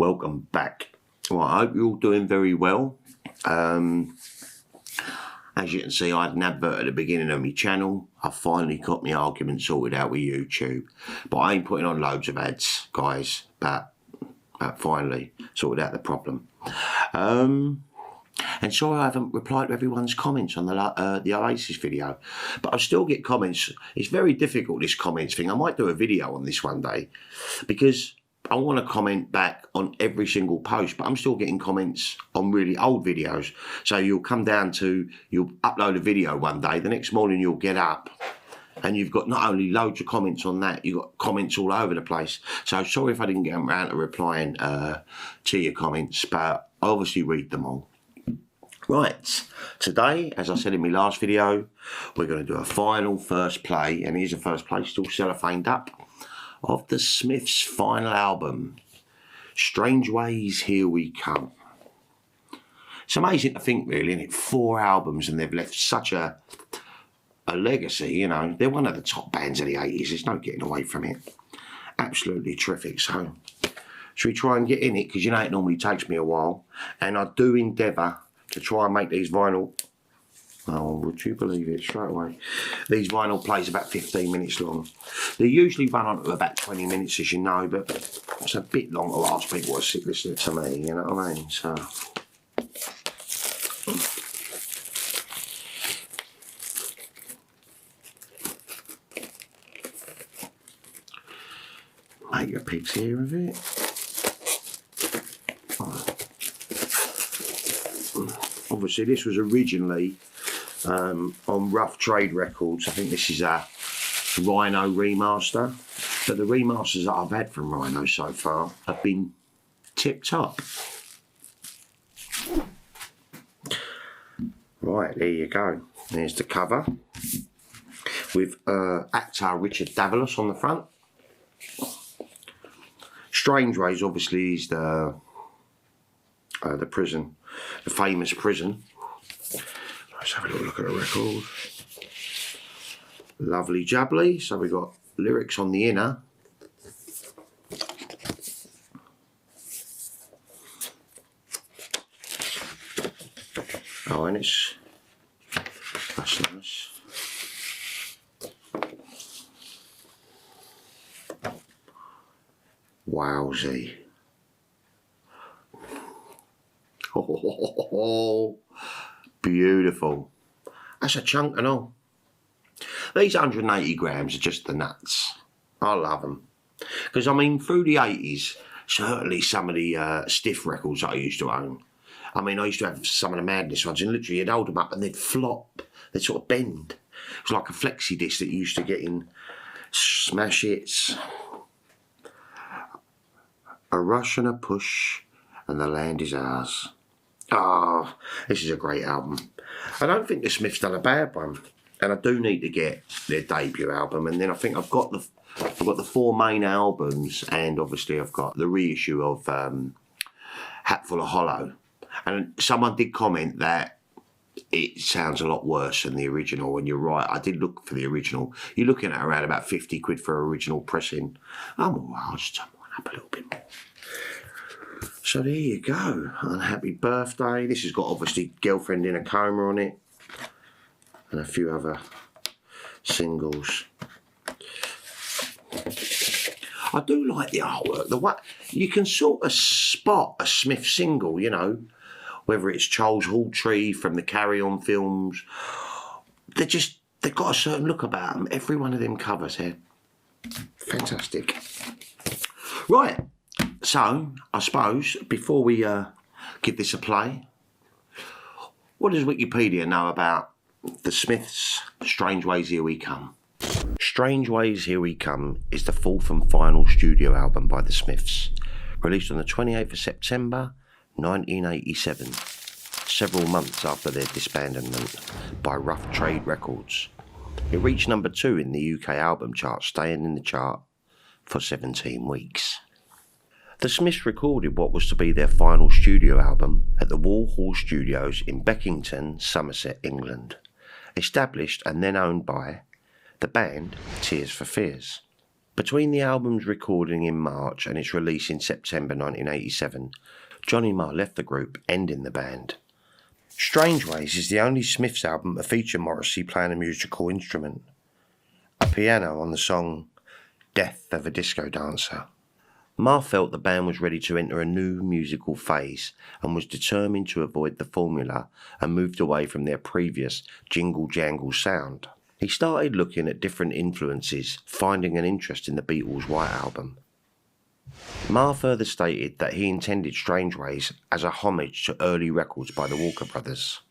welcome back. Well, I hope you're all doing very well. As you can see, I had an advert at the beginning of my channel. I finally got my argument sorted out with YouTube. But I ain't putting on loads of ads, guys. But finally sorted out the problem. And sorry I haven't replied to everyone's comments on the Oasis video. But I still get comments. It's very difficult, this comments thing. I might do a video on this one day. Because I want to comment back on every single post, but I'm still getting comments on really old videos. So you'll come down to, you'll upload a video one day, the next morning you'll get up and you've got not only loads of comments on that, you've got comments all over the place. So sorry if I didn't get around to replying to your comments, but I obviously read them all. Right, today, as I said in my last video, we're going to do a final first play, and here's the first play, still cellophaned up, of the Smiths' final album, Strangeways, Here We Come. It's amazing to think, really, isn't it? 4 albums and they've left such a legacy, you know. They're one of the top bands of the 80s, there's no getting away from it. Absolutely terrific. So, should we try and get in it? Because you know it normally takes me a while, and I do endeavour to try and make these vinyl, oh, would you believe it, straight away. These vinyl plays about 15 minutes long. They usually run on to about 20 minutes, as you know, but it's a bit long to ask people to sit listening to me, you know what I mean? So, make a picture of it. Obviously, this was originally on Rough Trade Records. I think this is a Rhino remaster, but the remasters that I've had from Rhino so far have been tip-top. Right, there you go. There's the cover with actor Richard Davalos on the front. Strangeways, obviously, is the prison, the famous prison. Let's have a little look at the record. Lovely jubbly. So we've got lyrics on the inner. Oh, and that's nice. Wowsy. Oh, beautiful. That's a chunk and all. These 180 grams are just the nuts. I love them. Because, I mean, through the 80s, certainly some of the stiff records that I used to own. I mean, I used to have some of the Madness ones, and literally you'd hold them up and they'd flop. They'd sort of bend. It was like a flexi disc that you used to get in smash hits. A rush and a push, and the land is ours. Ah, this is a great album. I don't think the Smiths done a bad one, and I do need to get their debut album. And then I think I've got the 4 main albums, and obviously I've got the reissue of Hatful of Hollow. And someone did comment that it sounds a lot worse than the original, and you're right. I did look for the original. You're looking at around about 50 quid for original pressing. I'm all right, I'll just turn one up a little bit more. So there you go, and happy birthday. This has got obviously Girlfriend in a Coma on it, and a few other singles. I do like the artwork. You can sort of spot a Smith single, you know, whether it's Charles Hawtrey from the Carry On films. They've got a certain look about them. Every one of them covers here, fantastic. Right. So, I suppose, before we give this a play, what does Wikipedia know about the Smiths' Strangeways, Here We Come? Strangeways, Here We Come is the 4th and final studio album by the Smiths, released on the 28th of September 1987, several months after their disbandment by Rough Trade Records. It reached number 2 in the UK album chart, staying in the chart for 17 weeks. The Smiths recorded what was to be their final studio album at the Warhol Studios in Beckington, Somerset, England, established and then owned by the band Tears for Fears. Between the album's recording in March and its release in September 1987, Johnny Marr left the group, ending the band. Strangeways is the only Smiths album to feature Morrissey playing a musical instrument, a piano on the song Death of a Disco Dancer. Marr felt the band was ready to enter a new musical phase and was determined to avoid the formula and moved away from their previous jingle-jangle sound. He started looking at different influences, finding an interest in the Beatles' White Album. Marr further stated that he intended Strangeways as a homage to early records by the Walker Brothers.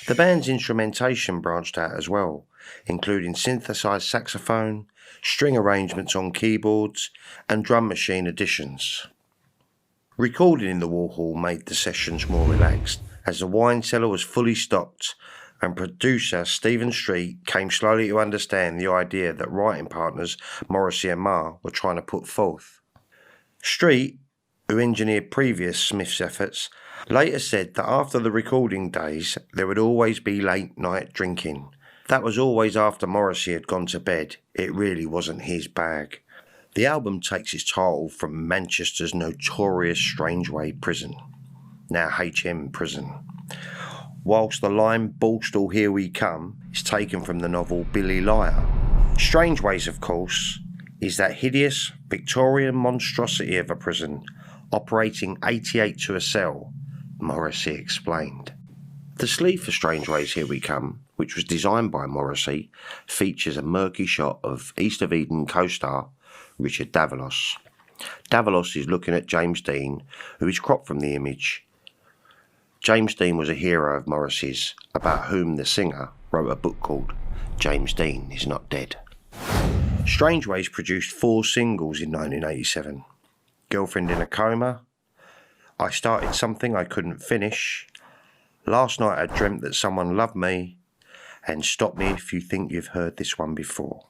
The band's instrumentation branched out as well, including synthesized saxophone, string arrangements on keyboards, and drum machine additions. Recording in the Warhol made the sessions more relaxed, as the wine cellar was fully stocked, and producer Stephen Street came slowly to understand the idea that writing partners Morrissey and Marr were trying to put forth. Street, who engineered previous Smiths efforts, later said that after the recording days there would always be late night drinking. That was always after Morrissey had gone to bed. It really wasn't his bag. The album takes its title from Manchester's notorious Strangeway prison, now HM prison, whilst the line "Borstal, here we come" is taken from the novel Billy Liar. Strangeways, of course, is that hideous Victorian monstrosity of a prison, operating 88 to a cell, Morrissey explained. The sleeve for Strangeways Here We Come, which was designed by Morrissey, features a murky shot of East of Eden co-star Richard Davalos. Davalos is looking at James Dean, who is cropped from the image. James Dean was a hero of Morrissey's, about whom the singer wrote a book called James Dean Is Not Dead. Strangeways produced 4 singles in 1987. Girlfriend in a Coma, I Started Something I Couldn't Finish, Last Night I Dreamt That Someone Loved Me, and Stop Me If You Think You've Heard This One Before.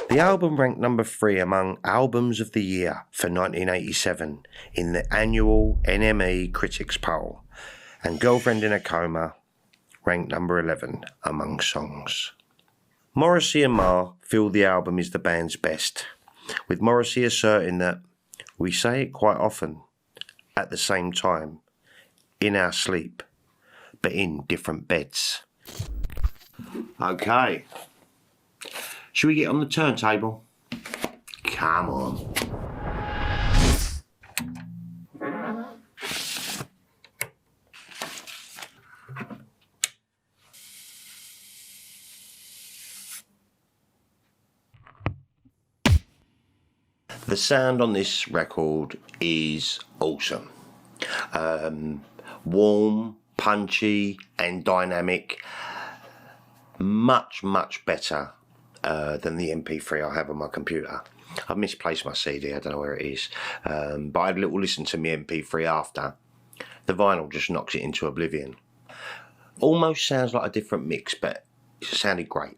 The album ranked number 3 among Albums of the Year for 1987 in the annual NME Critics Poll, and Girlfriend in a Coma ranked number 11 among songs. Morrissey and Marr feel the album is the band's best, with Morrissey asserting that we say it quite often, at the same time, in our sleep, but in different beds. Okay. Should we get on the turntable? Come on. The sound on this record is awesome. Warm, punchy and dynamic. Much better than the MP3 I have on my computer. I've misplaced my CD, I don't know where it is. But I had a little listen to my MP3 after. The vinyl just knocks it into oblivion. Almost sounds like a different mix, but it sounded great.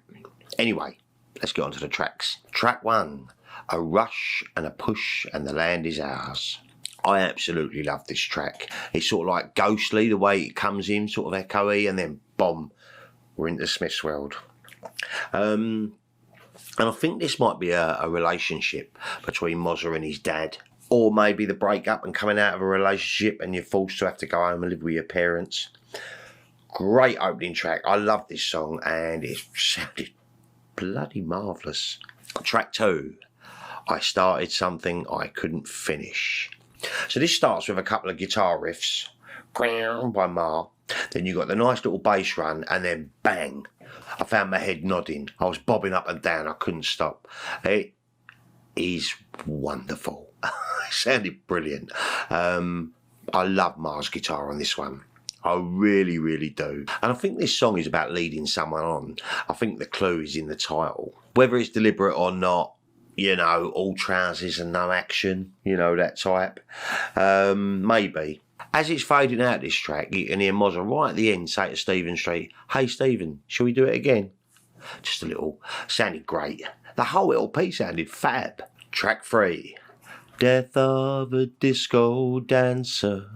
Anyway, let's get on to the tracks. Track 1. A rush and a push and the land is ours. I absolutely love this track. It's sort of like ghostly, the way it comes in, sort of echoey, and then boom, we're into Smith's world. And I think this might be a relationship between Mozza and his dad, or maybe the breakup and coming out of a relationship and you're forced to have to go home and live with your parents. Great opening track. I love this song and it sounded bloody marvellous. Track 2. I Started Something I Couldn't Finish. So this starts with a couple of guitar riffs by Marr. Then you got the nice little bass run and then bang. I found my head nodding. I was bobbing up and down. I couldn't stop. It is wonderful. It sounded brilliant. I love Marr's guitar on this one. I really do. And I think this song is about leading someone on. I think the clue is in the title. Whether it's deliberate or not, you know, all trousers and no action, you know, that type. Maybe. As it's fading out this track, you can hear Mozza right at the end say to Stephen Street, "Hey Stephen, shall we do it again?" Just a little. Sounded great. The whole LP sounded fab. Track 3. Death of a Disco Dancer.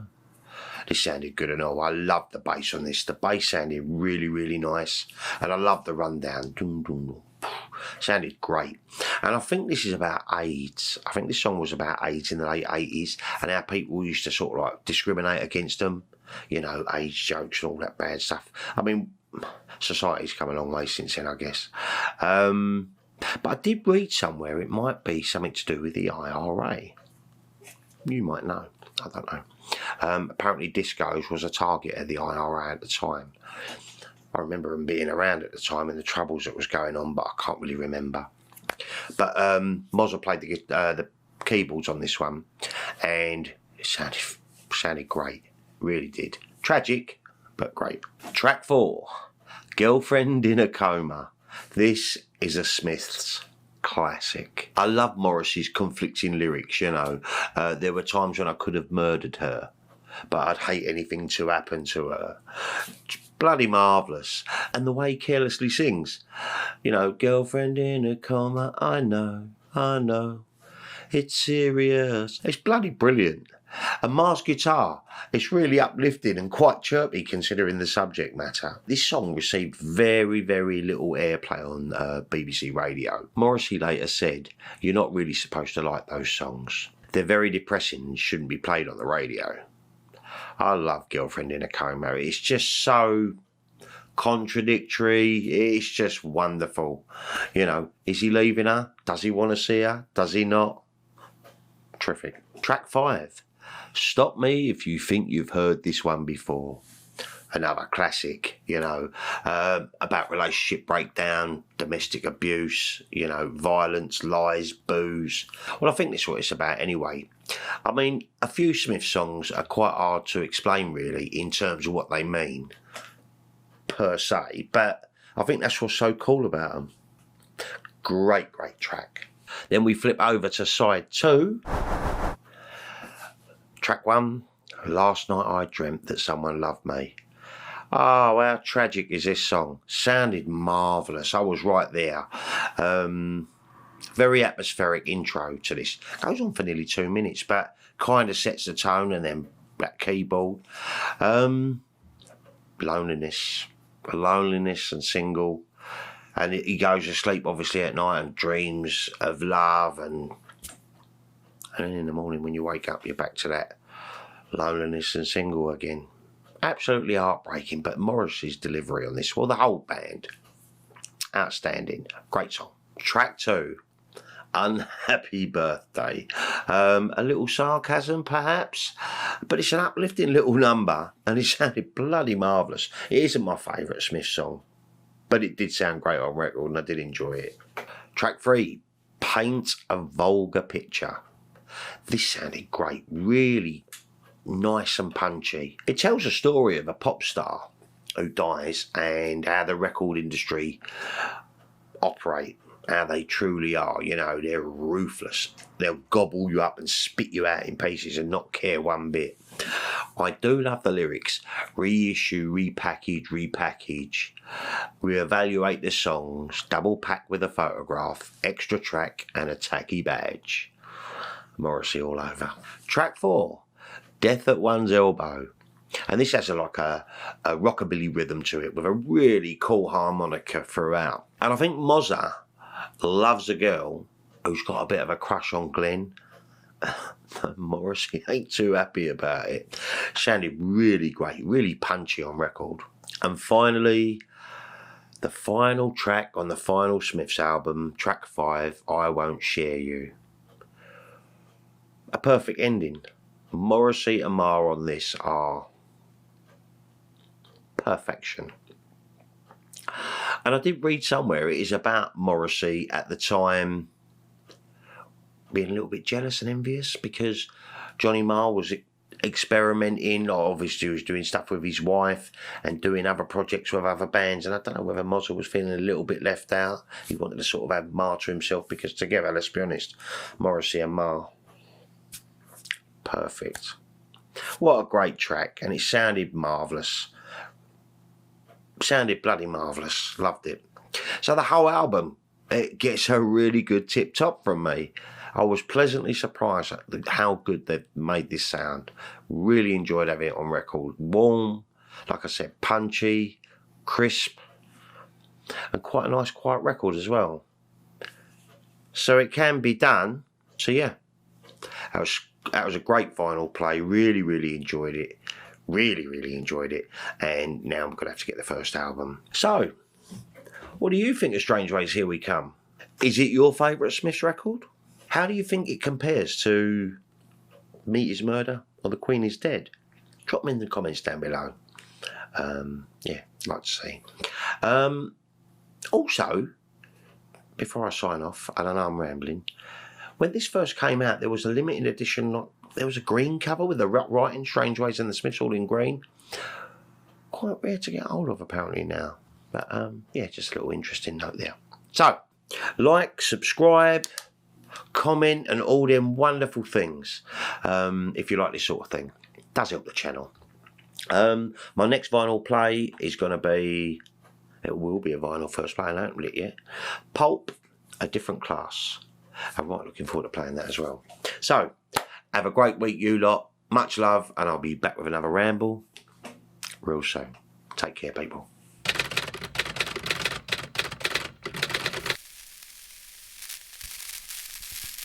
This sounded good and all. I love the bass on this. The bass sounded really nice. And I love the rundown. Sounded great. And I think this is about AIDS. I think this song was about AIDS in the late 80s and how people used to sort of like discriminate against them. You know, AIDS jokes and all that bad stuff. I mean, society's come a long way since then, I guess. But I did read somewhere it might be something to do with the IRA. You might know. I don't know. Apparently discos was a target of the IRA at the time. I remember them being around at the time and the troubles that was going on, but I can't really remember. But Mozza played the keyboards on this one, and it sounded great. Really did. Tragic, but great. Track 4, Girlfriend in a Coma. This is a Smiths classic. I love Morrissey's conflicting lyrics, you know. There were times when I could have murdered her, but I'd hate anything to happen to her. It's bloody marvellous. And the way he carelessly sings, you know, girlfriend in a coma, I know, it's serious. It's bloody brilliant. And Mar's guitar, it's really uplifting and quite chirpy considering the subject matter. This song received very, very little airplay on BBC Radio. Morrissey later said, you're not really supposed to like those songs. They're very depressing and shouldn't be played on the radio. I love Girlfriend in a Coma. It's just so contradictory. It's just wonderful. You know, is he leaving her? Does he want to see her? Does he not? Terrific. Track 5. Stop Me If You Think You've Heard This One Before. Another classic, you know, about relationship breakdown, domestic abuse, you know, violence, lies, booze. Well, I think that's what it's about anyway. I mean, a few Smith songs are quite hard to explain, really, in terms of what they mean, per se, but I think that's what's so cool about them. Great, great track. Then we flip over to side 2. Track 1, Last Night I Dreamt That Someone Loved Me. Oh, how tragic is this song? Sounded marvellous. I was right there. Very atmospheric intro to this. Goes on for nearly 2 minutes, but kind of sets the tone, and then that keyboard. Loneliness and single. And he goes to sleep, obviously, at night and dreams of love, and then in the morning when you wake up, you're back to that loneliness and single again. Absolutely heartbreaking, but Morrissey's delivery on this, well, the whole band, outstanding. Great song. Track 2, Unhappy Birthday. A little sarcasm, perhaps, but it's an uplifting little number, and it sounded bloody marvellous. It isn't my favourite Smith song, but it did sound great on record, and I did enjoy it. Track 3, Paint a Vulgar Picture. This sounded great, really nice and punchy. It tells a story of a pop star who dies and how the record industry operate, how they truly are. You know, they're ruthless. They'll gobble you up and spit you out in pieces and not care one bit. I do love the lyrics. Reissue, repackage. Reevaluate the songs. Double pack with a photograph. Extra track and a tacky badge. Morrissey all over. Track 4, Death at One's Elbow. And this has a rockabilly rhythm to it with a really cool harmonica throughout. And I think Mozza loves a girl who's got a bit of a crush on Glenn. Morrissey ain't too happy about it. Sounded really great, really punchy on record. And finally, the final track on the final Smiths album, track 5, I Won't Share You. A perfect ending. Morrissey and Mar on this are perfection. And I did read somewhere it is about Morrissey at the time being a little bit jealous and envious because Johnny Marr was experimenting, obviously he was doing stuff with his wife and doing other projects with other bands, and I don't know whether Mozza was feeling a little bit left out. He wanted to sort of have Marr to himself because together, let's be honest, Morrissey and Marr, perfect. What a great track, and it sounded marvellous. Sounded bloody marvellous. Loved it. So the whole album, it gets a really good tip top from me. I was pleasantly surprised at how good they've made this sound. Really enjoyed having it on record. Warm, like I said, punchy, crisp, and quite a nice quiet record as well. So it can be done. So yeah, that was a great vinyl play. Really enjoyed it. Really enjoyed it. And now I'm going to have to get the first album. So, what do you think of Strangeways Here We Come? Is it your favourite Smiths record? How do you think it compares to Meat is Murder or The Queen is Dead? Drop me in the comments down below. Yeah, I'd like to see. Also, before I sign off, and I know I'm rambling, when this first came out, there was a limited edition. There was a green cover with the writing Strangeways and the Smiths all in green. Quite rare to get hold of apparently now. But yeah, just a little interesting note there. So, like, subscribe, comment, and all them wonderful things if you like this sort of thing. It does help the channel. My next vinyl play is going to be, it will be a vinyl first play, I haven't opened it yet. Pulp, A Different Class. I'm right looking forward to playing that as well. So, have a great week, you lot. Much love, and I'll be back with another ramble real soon. Take care, people.